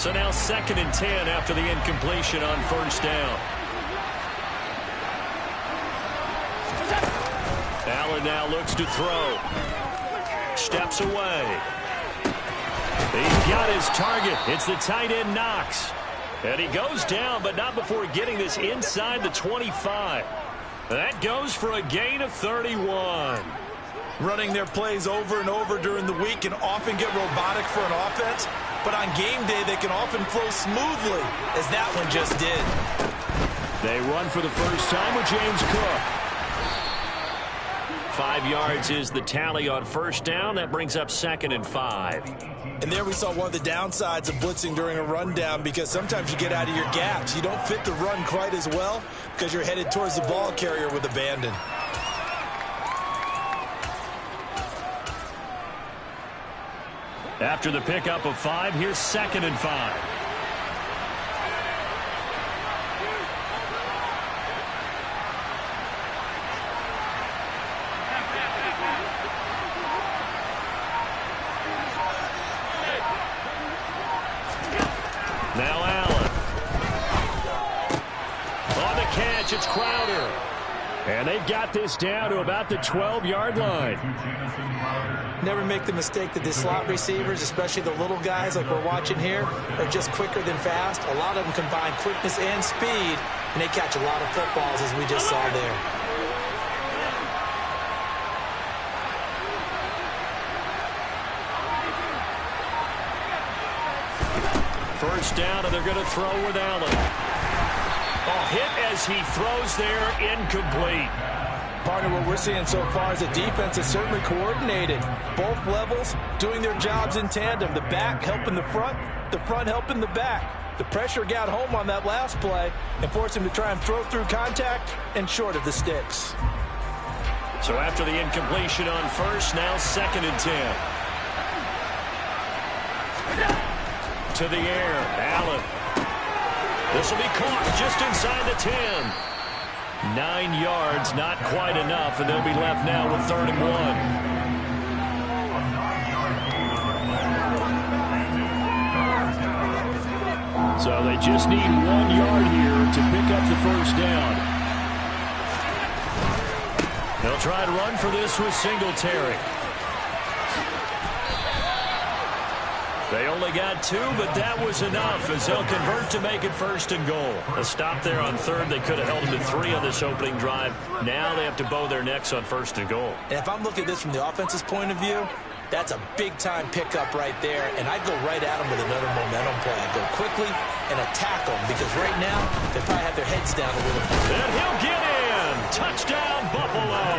So now 2nd and 10 after the incompletion on 1st down. Allen now looks to throw. Steps away. He's got his target. It's the tight end Knox. And he goes down, but not before getting this inside the 25. That goes for a gain of 31. Running their plays over and over during the week can often get robotic for an offense, but on game day they can often flow smoothly, as that one just did. They run for the first time with James Cook. 5 yards is the tally on 1st down. That brings up 2nd and 5. And there we saw one of the downsides of blitzing during a rundown, because sometimes you get out of your gaps. You don't fit the run quite as well because you're headed towards the ball carrier with abandon. After the pickup of 5, here's 2nd and 5. Now Allen. On the catch, it's Crowder. And they've got this down to about the 12-yard line. Never make the mistake that the slot receivers, especially the little guys like we're watching here, are just quicker than fast. A lot of them combine quickness and speed, and they catch a lot of footballs, as we just saw there. First down, and they're going to throw with Allen. A hit as he throws there, incomplete. Partner, what we're seeing so far is the defense is certainly coordinated. Both levels doing their jobs in tandem. The back helping the front helping the back. The pressure got home on that last play and forced him to try and throw through contact and short of the sticks. So after the incompletion on 1st, now 2nd and 10. To the air, Allen. This will be caught just inside the 10. 9 yards, not quite enough, and they'll be left now with 3rd and 1. So they just need 1 yard here to pick up the 1st down. They'll try to run for this with Singletary. They only got 2, but that was enough as they'll convert to make it 1st and goal. A stop there on 3rd. They could have held them to 3 on this opening drive. Now they have to bow their necks on 1st and goal. And if I'm looking at this from the offense's point of view, that's a big-time pickup right there, and I'd go right at them with another momentum play. I'd go quickly and attack them, because right now they probably have their heads down a little bit. And he'll get in. Touchdown, Buffalo.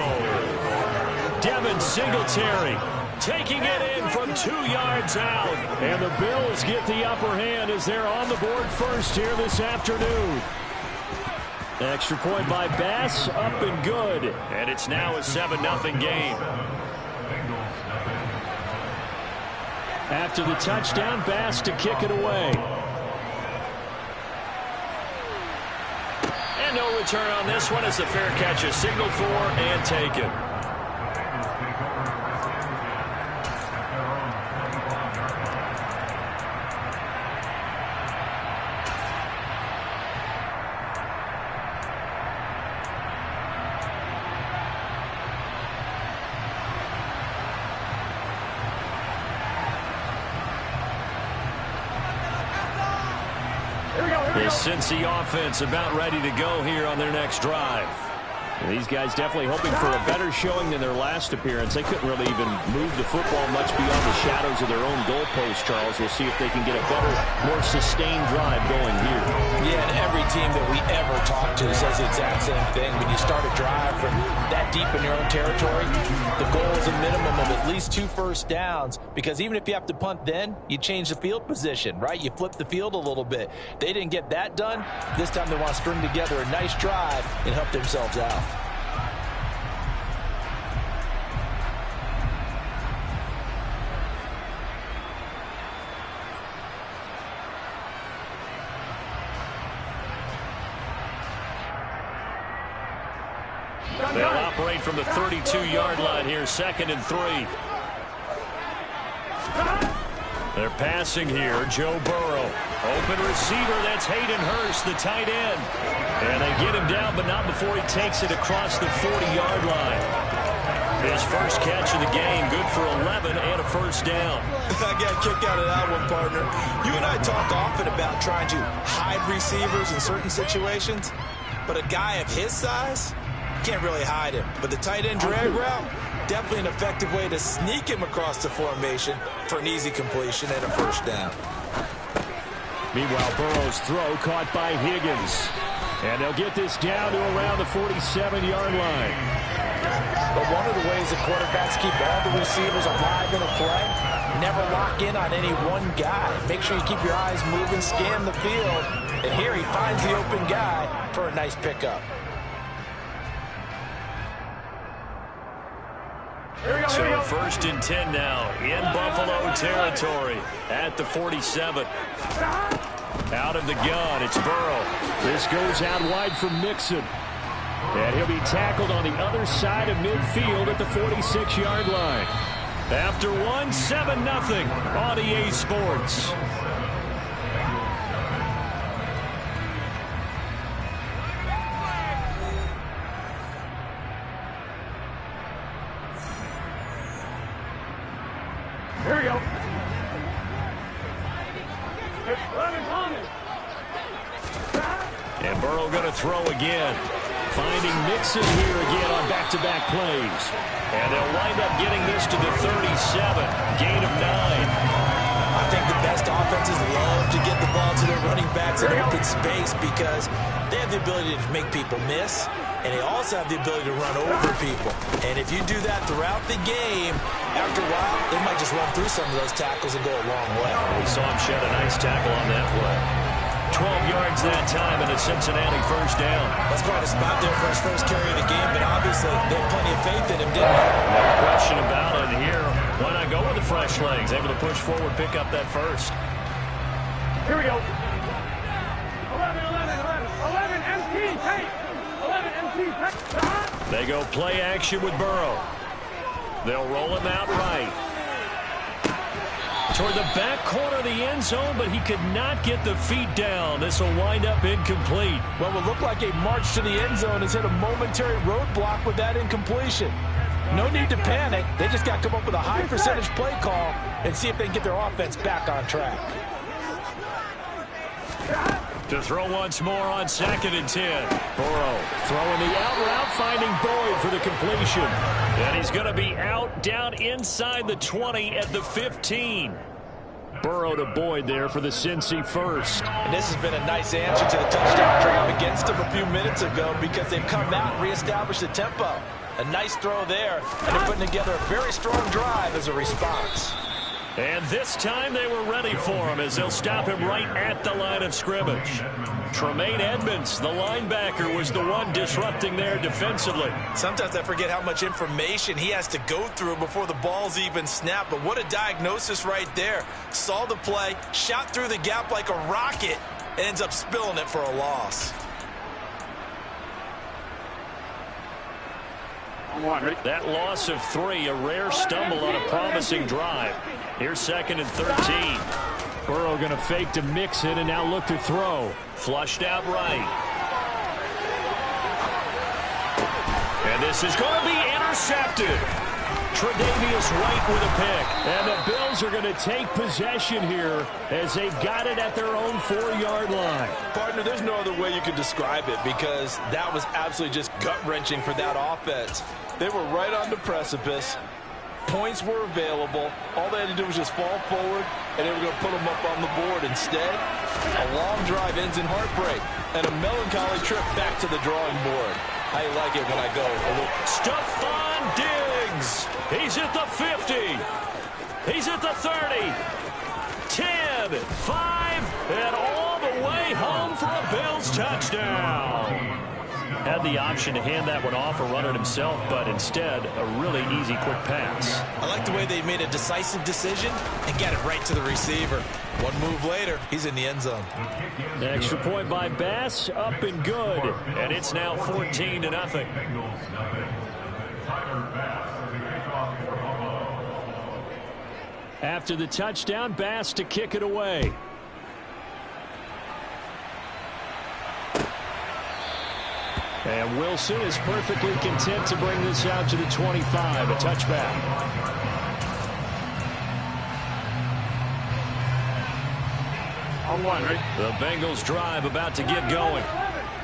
Devin Singletary taking it in from 2 yards out. And the Bills get the upper hand as they're on the board first here this afternoon. Extra point by Bass, up and good. And it's now a 7-0 game. After the touchdown, Bass to kick it away. And no return on this one as the fair catch is signaled for and taken. The Cincy offense about ready to go here on their next drive. These guys definitely hoping for a better showing than their last appearance. They couldn't really even move the football much beyond the shadows of their own goalpost, Charles. We'll see if they can get a better, more sustained drive going here. Yeah, and every team that we ever talk to says the exact same thing. When you start a drive from that deep in your own territory, the goal is a minimum of at least 2 first downs, because even if you have to punt then, you change the field position, right? You flip the field a little bit. They didn't get that done. This time they want to string together a nice drive and help themselves out. They'll operate from the 32-yard line here, 2nd and 3. They're passing here. Joe Burrow. Open receiver. That's Hayden Hurst, the tight end. And they get him down, but not before he takes it across the 40-yard line. His first catch of the game, good for 11 and a first down. I got a kick out of that one, partner. You and I talk often about trying to hide receivers in certain situations, but a guy of his size can't really hide him. But the tight end drag route, definitely an effective way to sneak him across the formation for an easy completion and a first down. Meanwhile, Burrow's throw caught by Higgins. And they'll get this down to around the 47-yard line. But one of the ways the quarterbacks keep all the receivers alive in a play, never lock in on any one guy. Make sure you keep your eyes moving, scan the field. And here he finds the open guy for a nice pickup. So first and 10 now in Buffalo territory at the 47. Out of the gun, it's Burrow. This goes out wide for Mixon. And he'll be tackled on the other side of midfield at the 46-yard line. After one, 7-0 on EA Sports. Here we go. And Burrow going to throw again. Finding Mixon here again on back-to-back plays. And they'll wind up getting this to the 37. Gain of 9. I think the best offenses love to get the ball to their running backs in open space because they have the ability to make people miss, and they also have the ability to run over people. And if you do that throughout the game, after a while, they might just run through some of those tackles and go a long way. We saw him shed a nice tackle on that play. 12 yards that time and a Cincinnati first down. That's quite a spot there for his first carry of the game, but obviously they had plenty of faith in him, didn't they? No question about it here. Why not go with the fresh legs? Able to push forward, pick up that first. Here we go. 11 empty tape. 11 empty tape. They go play action with Burrow. They'll roll him out right. Toward the back corner of the end zone, but he could not get the feet down. This will wind up incomplete. Well, it looked like a march to the end zone has hit a momentary roadblock with that incompletion. No need to panic. They just got to come up with a high percentage play call and see if they can get their offense back on track. To throw once more on 2nd and 10. Burrow throwing the out route, finding Boyd for the completion. And he's going to be out down inside the 20 at the 15. Burrow to Boyd there for the Cincy first. And this has been a nice answer to the touchdown drive against them a few minutes ago because they've come out and reestablished the tempo. A nice throw there, and they're putting together a very strong drive as a response. And this time they were ready for him as they'll stop him right at the line of scrimmage. Tremaine Edmonds, the linebacker, was the one disrupting there defensively. Sometimes I forget how much information he has to go through before the ball's even snapped. But what a diagnosis right there. Saw the play, shot through the gap like a rocket, and ends up spilling it for a loss. That loss of 3, a rare stumble on a promising drive. Here's 2nd and 13. Burrow going to fake to Mixon and now look to throw. Flushed out right. And this is going to be intercepted. Tre'Davious White with a pick. And the Bills are going to take possession here as they've got it at their own 4-yard line. Partner, there's no other way you could describe it because that was absolutely just gut-wrenching for that offense. They were right on the precipice. Points were available. All they had to do was just fall forward, and they were going to put them up on the board. Instead, a long drive ends in heartbreak and a melancholy trip back to the drawing board. I like it when I go a little. Stephon Diggs. He's at the 50. He's at the 30. 10, 5, and all the way home for a Bills touchdown. Had the option to hand that one off or run it himself, but instead, a really easy, quick pass. I like the way they made a decisive decision and got it right to the receiver. One move later, he's in the end zone. The extra point by Bass, up and good. And it's now 14-0. After the touchdown, Bass to kick it away. And Wilson is perfectly content to bring this out to the 25, a touchback. On one, right? The Bengals drive about to get going.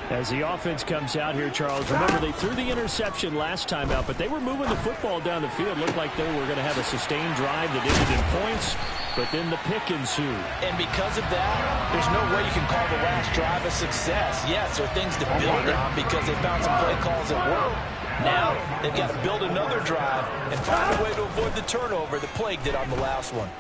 As the offense comes out here, Charles, remember they threw the interception last time out, but they were moving the football down the field. Looked like they were going to have a sustained drive that ended in points, but then the pick ensued. And because of that, there's no way you can call the last drive a success. Yes, there are things to build on because they found some play calls that work. Now, they've got to build another drive and find a way to avoid the turnover that plagued it on the last one.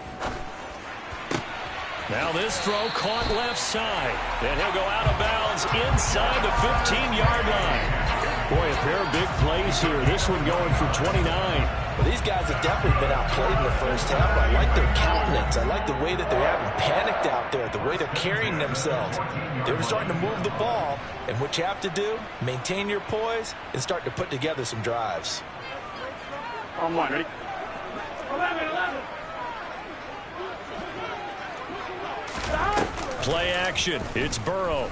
Now this throw caught left side. And he'll go out of bounds inside the 15-yard line. Boy, a pair of big plays here. This one going for 29. Well, these guys have definitely been outplayed in the first half. I like their countenance. I like the way that they're having panicked out there, the way they're carrying themselves. They were starting to move the ball. And what you have to do, maintain your poise and start to put together some drives. On one, ready? 11. Play action. It's Burrow.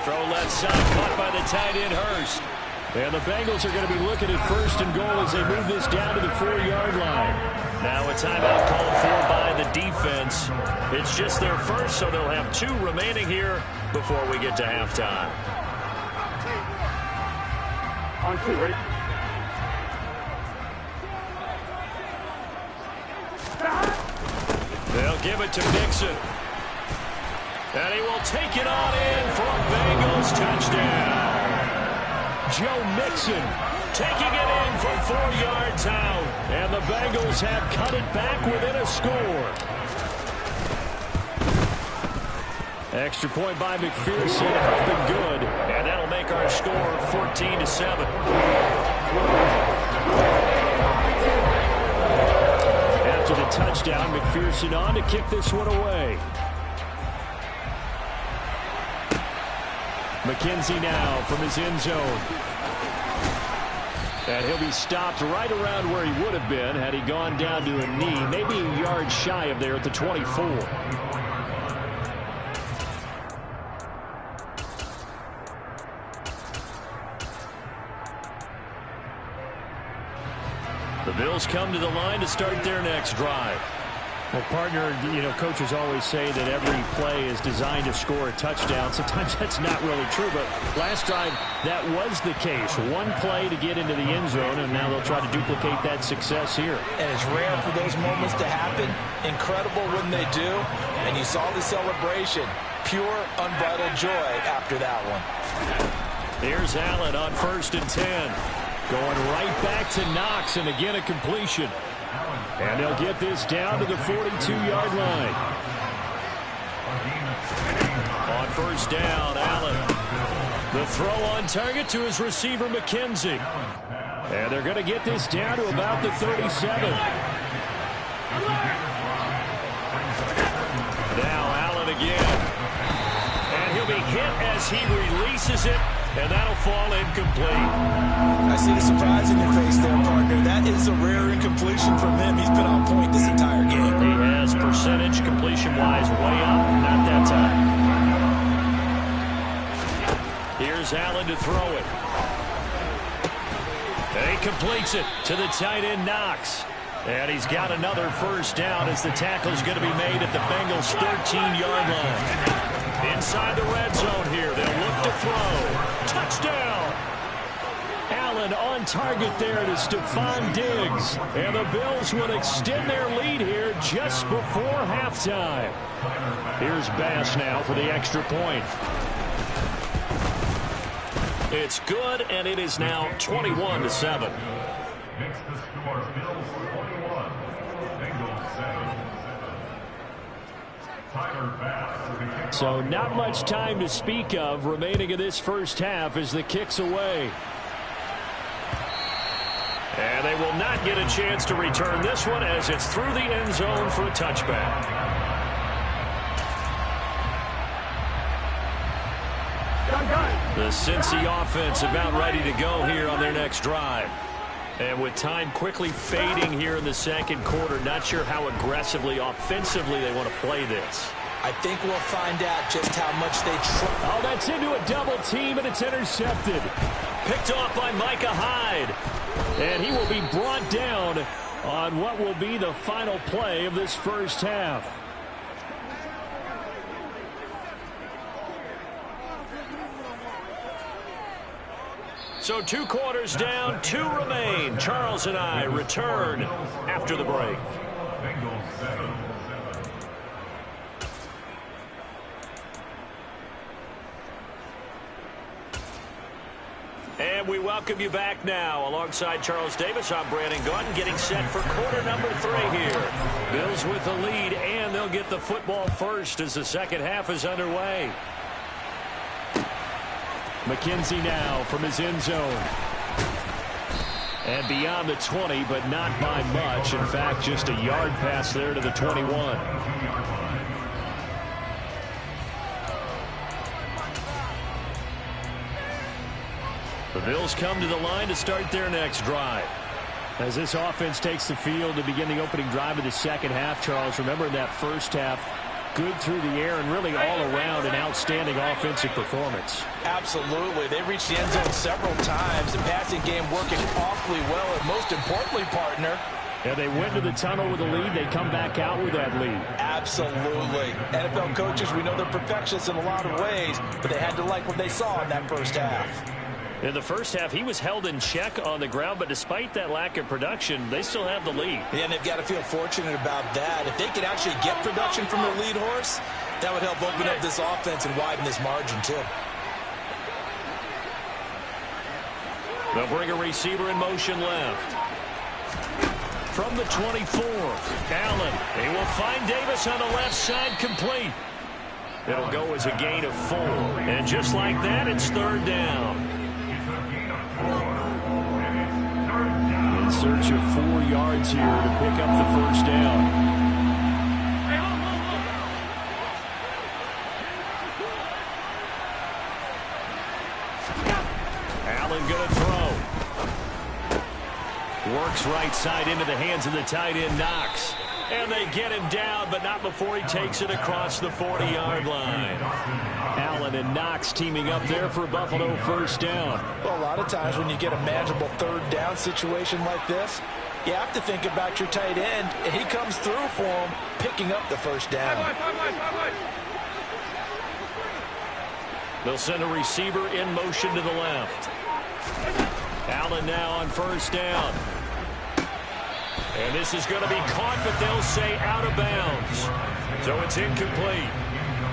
Throw left side, caught by the tight end Hurst. And the Bengals are going to be looking at first and goal as they move this down to the 4-yard line. Now a timeout called for by the defense. It's just their first, so they'll have 2 remaining here before we get to halftime. On 2, ready? They'll give it to Mixon. And he will take it on in for a Bengals touchdown. Joe Mixon taking it in from 4 yards out. And the Bengals have cut it back within a score. Extra point by McPherson, up and good. And that'll make our score 14-7. After the touchdown, McPherson on to kick this one away. McKenzie now from his end zone. And he'll be stopped right around where he would have been had he gone down to a knee, maybe a yard shy of there at the 24. The Bills come to the line to start their next drive. Well, partner, coaches always say that every play is designed to score a touchdown. Sometimes that's not really true, but last drive, that was the case. One play to get into the end zone, and now they'll try to duplicate that success here. And it's rare for those moments to happen. Incredible when they do. And you saw the celebration. Pure, unbridled joy after that one. Here's Allen on 1st and 10. Going right back to Knox, and again a completion. And they'll get this down to the 42-yard line. On 1st down, Allen. The throw on target to his receiver, McKenzie. And they're going to get this down to about the 37. Now Allen again. And he'll be hit as he releases it. And that'll fall incomplete. I see the surprise in your face there, partner. That is a rare incompletion from him. He's been on point this entire game. He has percentage completion-wise way up. Not that time. Here's Allen to throw it. And he completes it to the tight end Knox. And he's got another 1st down as the tackle's going to be made at the Bengals' 13-yard line. Inside the red zone here. They'll look to throw. Touchdown! Allen on target there to Stephon Diggs. And the Bills will extend their lead here just before halftime. Here's Bass now for the extra point. It's good, and it is now 21-7. Makes the score Bills 21, Bengals 7. Tyler Bass with the kick. So not much time to speak of remaining in this first half as the kick's away. And they will not get a chance to return this one as it's through the end zone for a touchback. The Cincy offense about ready to go here on their next drive. And with time quickly fading here in the second quarter, not sure how aggressively, offensively they want to play this. I think we'll find out just how much they try. Oh, that's into a double team, and it's intercepted. Picked off by Micah Hyde. And he will be brought down on what will be the final play of this first half. So 2 quarters down, 2 remain. Charles and I return after the break. Bengals 7. And we welcome you back now. Alongside Charles Davis, I'm Brandon Gaudin, getting set for quarter number 3 here. Bills with the lead, and they'll get the football first as the second half is underway. McKenzie now from his end zone. And beyond the 20, but not by much. In fact, just a yard pass there to the 21. The Bills come to the line to start their next drive. As this offense takes the field to begin the opening drive of the second half, Charles, remember in that first half, good through the air and really all around an outstanding offensive performance. Absolutely. They reached the end zone several times. The passing game working awfully well, and most importantly, partner. Yeah, they went to the tunnel with a lead. They come back out with that lead. Absolutely. NFL coaches, we know they're perfectionists in a lot of ways, but they had to like what they saw in that first half. In the first half, he was held in check on the ground, but despite that lack of production, they still have the lead. Yeah, and they've got to feel fortunate about that. If they could actually get production from their lead horse, that would help open up this offense and widen this margin, too. They'll bring a receiver in motion left. From the 24, Allen. They will find Davis on the left side, complete. It'll go as a gain of 4. And just like that, it's third down. In search of 4 yards here to pick up the first down. Allen going to throw. Works right side into the hands of the tight end, Knox. And they get him down, but not before he takes it across the 40-yard line. Allen and Knox teaming up there for Buffalo first down. Well, a lot of times when you get a manageable third down situation like this, you have to think about your tight end, and he comes through for him, picking up the first down. They'll send a receiver in motion to the left. Allen now on first down. And this is going to be caught, but they'll say out of bounds. So it's incomplete.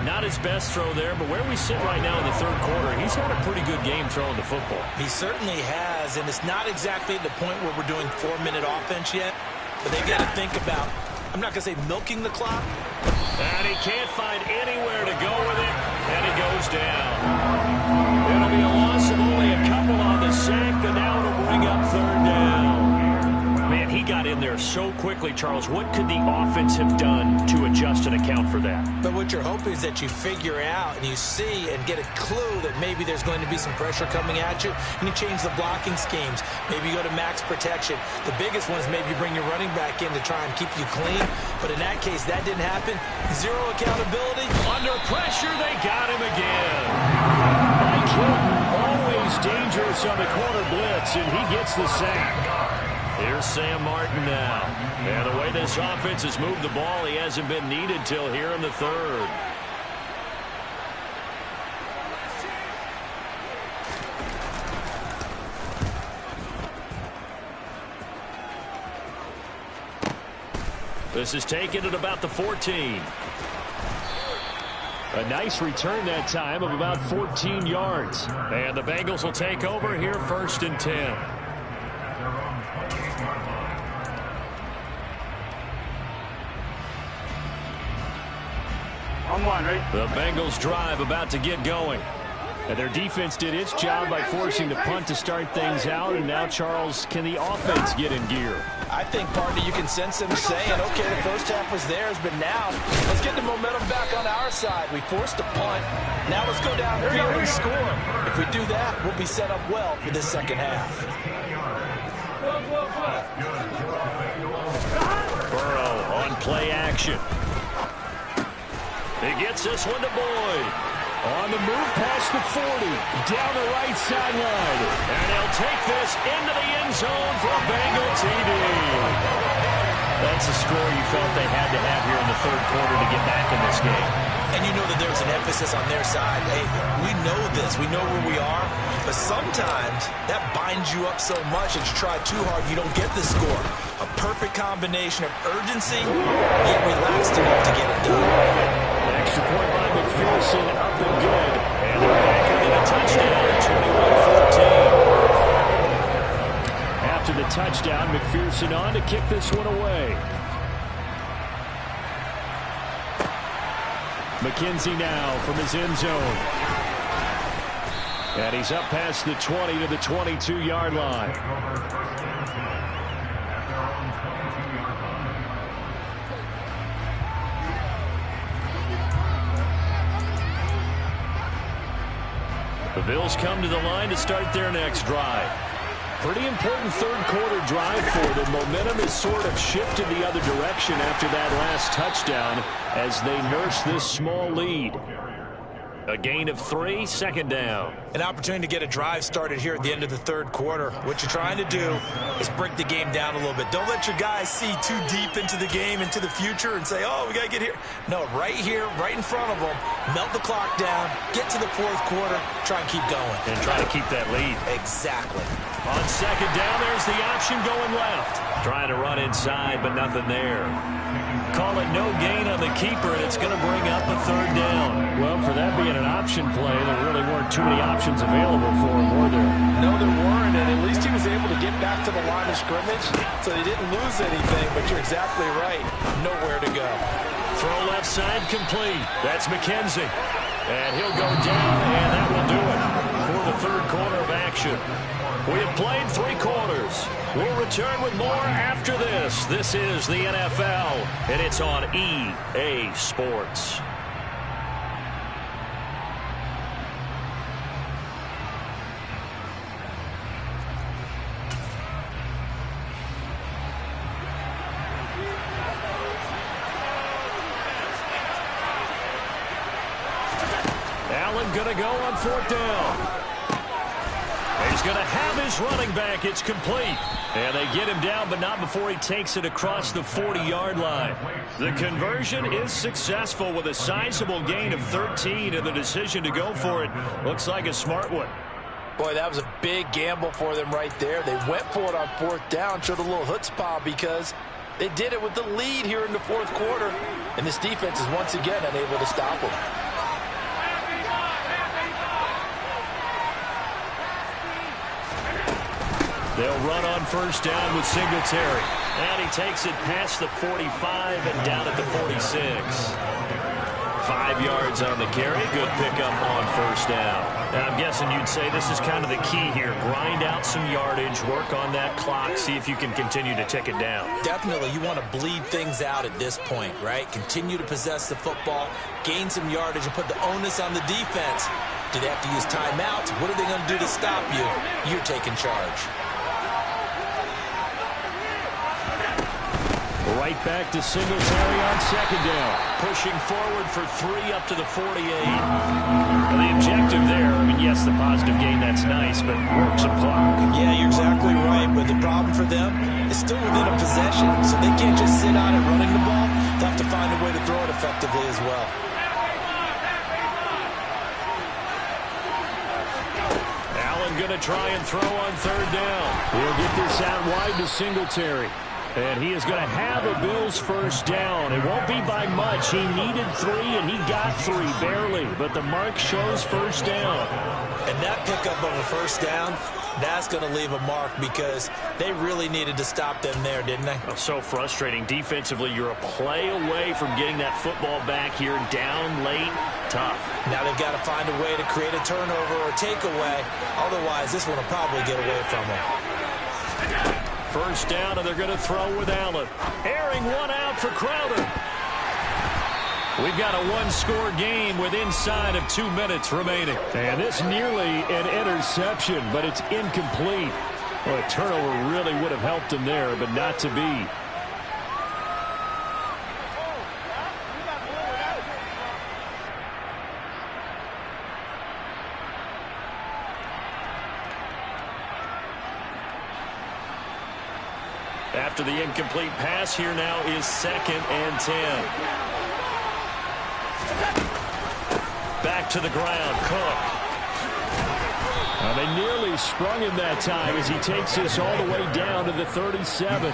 Not his best throw there, but where we sit right now in the third quarter, he's had a pretty good game throwing the football. He certainly has, and it's not exactly at the point where we're doing 4-minute offense yet, but they've got to think about, I'm not going to say milking the clock. And he can't find anywhere to go with it, and he goes down. It'll be a loss of only a couple on the sack, but now it'll bring up third down. Man, he got in there so quickly, Charles. What could the offense have done to adjust and account for that? But what you're hoping is that you figure out and you see and get a clue that maybe there's going to be some pressure coming at you, and you change the blocking schemes. Maybe you go to max protection. The biggest one is maybe you bring your running back in to try and keep you clean. But in that case, that didn't happen. Zero accountability. Under pressure, they got him again. Mike Hilton, always dangerous on the corner blitz, and he gets the sack. Here's Sam Martin now. And the way this offense has moved the ball, he hasn't been needed till here in the third. This is taken at about the 14. A nice return that time of about 14 yards. And the Bengals will take over here first and 10. The Bengals drive about to get going. And their defense did its job by forcing the punt to start things out. And now, Charles, can the offense get in gear? I think, partner, you can sense them saying, okay, the first half was theirs, but now let's get the momentum back on our side. We forced a punt. Now let's go downfield and score. If we do that, we'll be set up well for this second half. Burrow on play action. He gets this one to Boyd. On the move past the 40, down the right sideline. And he'll take this into the end zone for a Bengal TD. That's a score you felt they had to have here in the third quarter to get back in this game. And you know that there's an emphasis on their side. Hey, we know this. We know where we are. But sometimes that binds you up so much that you try too hard, you don't get the score. A perfect combination of urgency, yet relaxed enough to get it done. Extra point by McPherson, up and good. And they're back in a touchdown, 21-14. After the touchdown, McPherson on to kick this one away. McKenzie now from his end zone. And he's up past the 20 to the 22-yard line. The Bills come to the line to start their next drive. Pretty important third quarter drive for them. Momentum has sort of shifted the other direction after that last touchdown as they nurse this small lead. A gain of 3, second down. An opportunity to get a drive started here at the end of the third quarter. What you're trying to do is break the game down a little bit. Don't let your guys see too deep into the game, into the future, and say, oh, we got to get here. No, right here, right in front of them, melt the clock down, get to the fourth quarter, try and keep going. And try to keep that lead. Exactly. On second down, there's the option going left. Trying to run inside, but nothing there. Call it no gain on the keeper, and it's going to bring up a third down. Well, for that being an option play, there really weren't too many options available for him, were there? No, there weren't, and at least he was able to get back to the line of scrimmage, so he didn't lose anything, but you're exactly right. Nowhere to go. Throw left side complete. That's McKenzie. And he'll go down, and that will do it for the third quarter of action. We have played 3 quarters. We'll return with more after this. This is the NFL, and it's on EA Sports. Allen going to go on fourth down. He's going to have his running back. It's complete. And they get him down, but not before he takes it across the 40-yard line. The conversion is successful with a sizable gain of 13, and the decision to go for it looks like a smart one. Boy, that was a big gamble for them right there. They went for it on fourth down, showed a little chutzpah because they did it with the lead here in the fourth quarter. And this defense is once again unable to stop them. They'll run on first down with Singletary. And he takes it past the 45 and down at the 46. 5 yards on the carry. Good pickup on first down. And I'm guessing you'd say this is kind of the key here. Grind out some yardage, work on that clock, see if you can continue to tick it down. Definitely. You want to bleed things out at this point, right? Continue to possess the football, gain some yardage, and put the onus on the defense. Do they have to use timeouts? What are they going to do to stop you? You're taking charge. Right back to Singletary on second down. Pushing forward for 3 up to the 48. Well, the objective there, I mean, yes, the positive gain, that's nice, but work some clock. Yeah, you're exactly right. But the problem for them is still within a possession, so they can't just sit on it running the ball. They have to find a way to throw it effectively as well. Allen going to try and throw on third down. He'll get this out wide to Singletary. And he is going to have a Bills first down. It won't be by much. He needed 3, and he got 3, barely. But the mark shows first down. And that pickup of a first down, that's going to leave a mark because they really needed to stop them there, didn't they? Oh, so frustrating. Defensively, you're a play away from getting that football back here. Down late, tough. Now they've got to find a way to create a turnover or takeaway. Otherwise, this one will probably get away from them. First down, and they're going to throw with Allen. Airing one out for Crowder. We've got a one-score game with inside of 2 minutes remaining. And this nearly an interception, but it's incomplete. Well, a turnover really would have helped him there, but not to be. After the incomplete pass, here now is 2nd and 10. Back to the ground, Cook. They nearly sprung him that time as he takes this all the way down to the 37.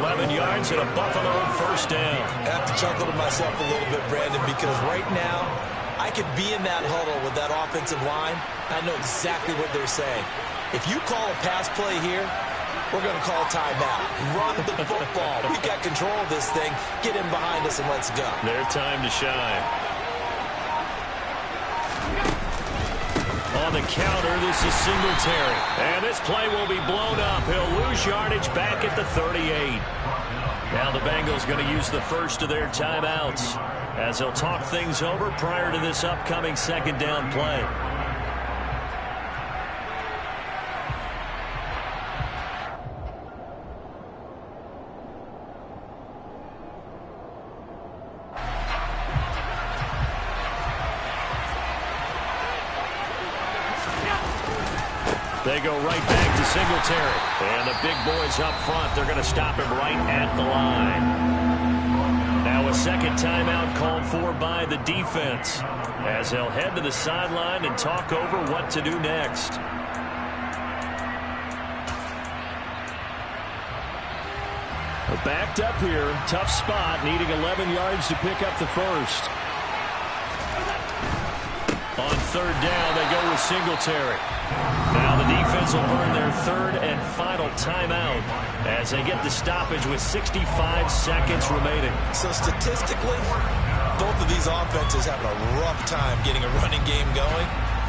11 yards and a Buffalo first down. I have to chuckle to myself a little bit, Brandon, because right now I could be in that huddle with that offensive line. I know exactly what they're saying. If you call a pass play here, we're going to call timeout. Run the football. We got control of this thing. Get in behind us and let's go. Their time to shine. On the counter, this is Singletary. And this play will be blown up. He'll lose yardage back at the 38. Now the Bengals going to use the first of their timeouts as they'll talk things over prior to this upcoming 2nd down play. They go right back to Singletary. And the big boys up front, they're going to stop him right at the line. Now a 2nd timeout called for by the defense as they'll head to the sideline and talk over what to do next. Backed up here, tough spot, needing 11 yards to pick up the first. On 3rd down, they go with Singletary. Now the defense will earn their 3rd and final timeout as they get the stoppage with 65 seconds remaining. So statistically, both of these offenses having a rough time getting a running game going.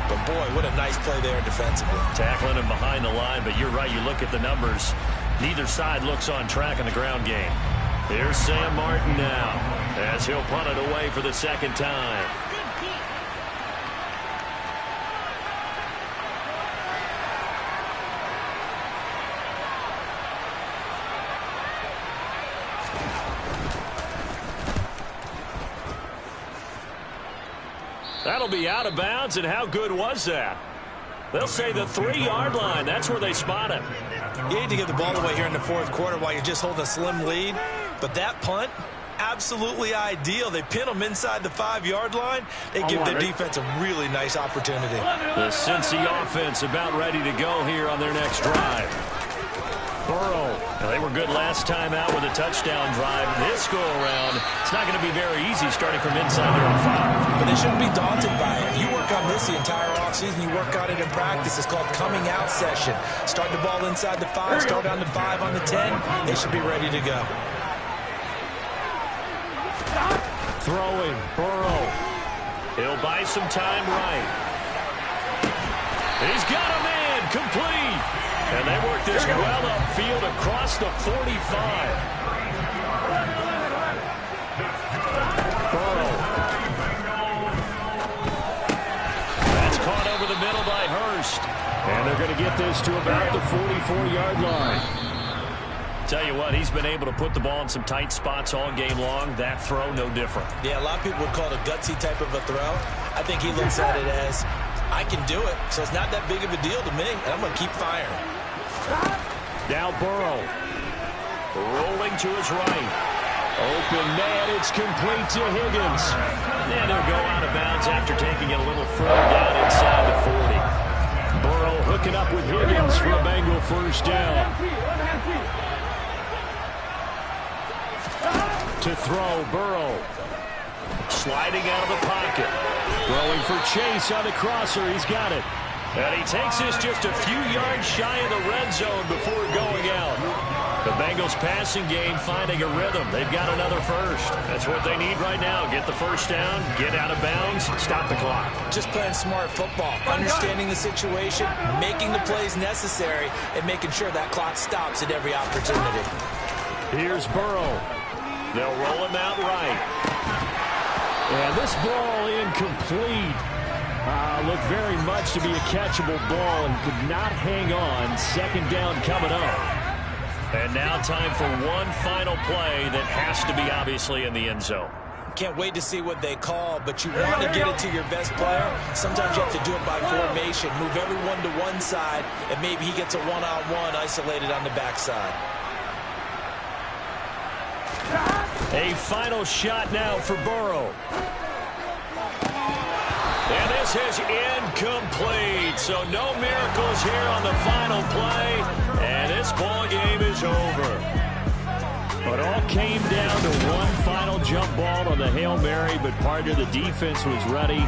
But boy, what a nice play there defensively. Tackling him behind the line, but you're right, you look at the numbers. Neither side looks on track in the ground game. Here's Sam Martin now as he'll punt it away for the 2nd time. That'll be out of bounds, and how good was that? They'll say the 3-yard line. That's where they spot him. You hate to give the ball away here in the 4th quarter while you're just holding a slim lead. But that punt, absolutely ideal. They pin them inside the 5-yard line. They give their defense a really nice opportunity. The Cincy offense about ready to go here on their next drive. Burrow. Now, they were good last time out with a touchdown drive. This go-around, it's not going to be very easy starting from inside their own 5. But they shouldn't be daunted by it. You work on this the entire offseason. You work on it in practice. It's called coming out session. Start the ball inside the 5, start on the 5, on the 10. They should be ready to go. Throwing, Burrow. He'll buy some time right. He's got a man, complete. And they work this well upfield across the 45. Burrow. That's caught over the middle by Hurst. And they're going to get this to about the 44-yard line. Tell you what, he's been able to put the ball in some tight spots all game long. That throw, no different. Yeah, a lot of people would call it a gutsy type of a throw. I think he looks at it as, I can do it, so it's not that big of a deal to me, and I'm going to keep firing. Now Burrow. Rolling to his right. Open man, it's complete to Higgins. And he'll go out of bounds after taking it a little further down inside the 40. Burrow hooking up with Higgins for a Bengal first down. To throw, Burrow. Sliding out of the pocket. Throwing for Chase on the crosser. He's got it. And he takes this just a few yards shy of the red zone before going out. The Bengals passing game finding a rhythm. They've got another first. That's what they need right now. Get the first down, get out of bounds, stop the clock. Just playing smart football, understanding the situation, making the plays necessary, and making sure that clock stops at every opportunity. Here's Burrow. They'll roll him out right. And this ball incomplete. Looked very much to be a catchable ball and could not hang on. Second down coming up. And now time for one final play that has to be obviously in the end zone. Can't wait to see what they call, but you want to get it to your best player. Sometimes you have to do it by formation. Move everyone to one side, and maybe he gets a one-on-one isolated on the backside. A final shot now for Burrow. And this is incomplete. So no miracles here on the final play. And this ball game is over. But all came down to one final jump ball on the Hail Mary, but part of the defense was ready.